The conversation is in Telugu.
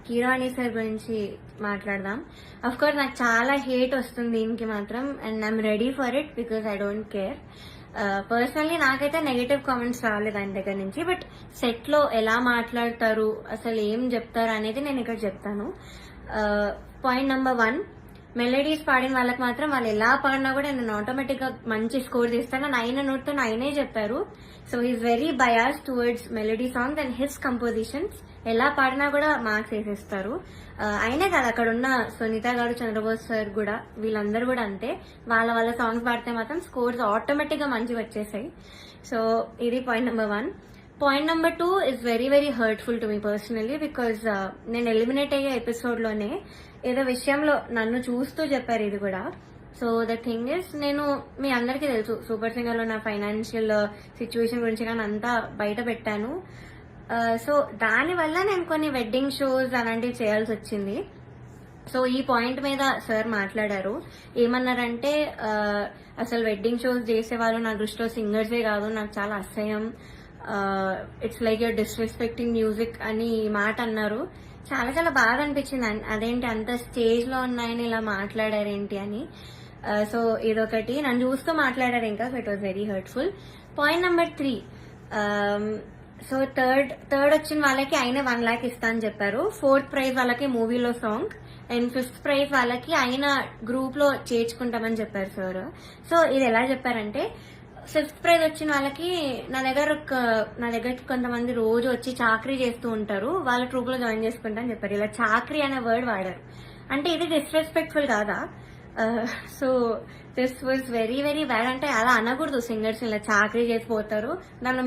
కీరవాణి సార్ గురించి మాట్లాడదాం. అఫ్ కోర్స్ నాకు చాలా హేట్ వస్తుంది దీనికి మాత్రం, and I'm ready for it because I don't care. Personally నాకైతే నెగటివ్ కామెంట్స్ రాలేదు ఆయన దగ్గర నుంచి. బట్ సెట్ లో ఎలా మాట్లాడతారు, అసలు ఏం చెప్తారు అనేది నేను ఇక్కడ చెప్తాను. పాయింట్ నెంబర్ 1, మెలోడీస్ పాడిన వాళ్ళకి మాత్రం వాళ్ళు ఎలా పాడినా కూడా నేను ఆటోమేటిక్ గా మంచి స్కోర్ తీస్తాను అని ఆయన నోట్తో ఆయనే చెప్పారు. So is very bias towards melody songs and his compositions. ఎలా పాడినా కూడా మార్క్స్ వేసేస్తారు. అయినే కాదు, అక్కడ ఉన్న సునీత గారు, చంద్రబోస్ సార్ కూడా, వీళ్ళందరూ కూడా అంతే. వాళ్ళ సాంగ్స్ పాడితే మాత్రం స్కోర్స్ ఆటోమేటిక్ గా మంచిగా వచ్చేసాయి. సో ఇది point number 1. Point number 2 is very very hurtful to me personally because నేను ఎలిమినేట్ అయ్యే ఎపిసోడ్ లోనే ఏదో విషయంలో నన్ను చూస్తూ చెప్పారు ఇది కూడా. సో ద థింగ్ ఇస్, నేను మీ అందరికీ తెలుసు సూపర్ సింగర్ లో నా ఫైనాన్షియల్ సిచ్యువేషన్ గురించి కానీ అంతా బయట పెట్టాను. సో దానివల్ల నేను కొన్ని వెడ్డింగ్ షోస్ అలాంటివి చేయాల్సి వచ్చింది. సో ఈ పాయింట్ మీద సార్ మాట్లాడారు. ఏమన్నారంటే అసలు వెడ్డింగ్ షోస్ చేసేవాళ్ళు నా దృష్టిలో సింగర్సే కాదు, నాకు చాలా అసహ్యం, it's like you're disrespecting music అని ఈ మాట అన్నారు. చాలా చాలా బాగా అనిపించింది. అదేంటి అంత స్టేజ్ లో ఉన్నాయని ఇలా మాట్లాడారేంటి అని. సో ఇదొకటి, నన్ను చూస్తూ మాట్లాడారు ఇంకా. So it was very hurtful. Point number 3, so third వచ్చిన వాళ్ళకి ఆయన 1 lakh ఇస్తా అని చెప్పారు. 4th ప్రైజ్ వాళ్ళకి మూవీలో సాంగ్, అండ్ 5th ప్రైజ్ వాళ్ళకి ఆయన గ్రూప్ లో చేర్చుకుంటామని చెప్పారు సార్. సో ఇది ఎలా చెప్పారంటే, 5th ప్రైజ్ వచ్చిన వాళ్ళకి నా దగ్గరకి కొంతమంది రోజు వచ్చి చాకరీ చేస్తూ ఉంటారు, వాళ్ళ ట్రూప్ లో జాయిన్ చేసుకుంటా అని చెప్పారు. ఇలా చాకరీ అనే వర్డ్ వాడారు. అంటే ఇది డిస్రెస్పెక్ట్ఫుల్ కాదా? So this was very very bad. అంటే అలా అనకూడదు సింగర్స్, ఇలా చాకరీ చేసిపోతారు, నన్ను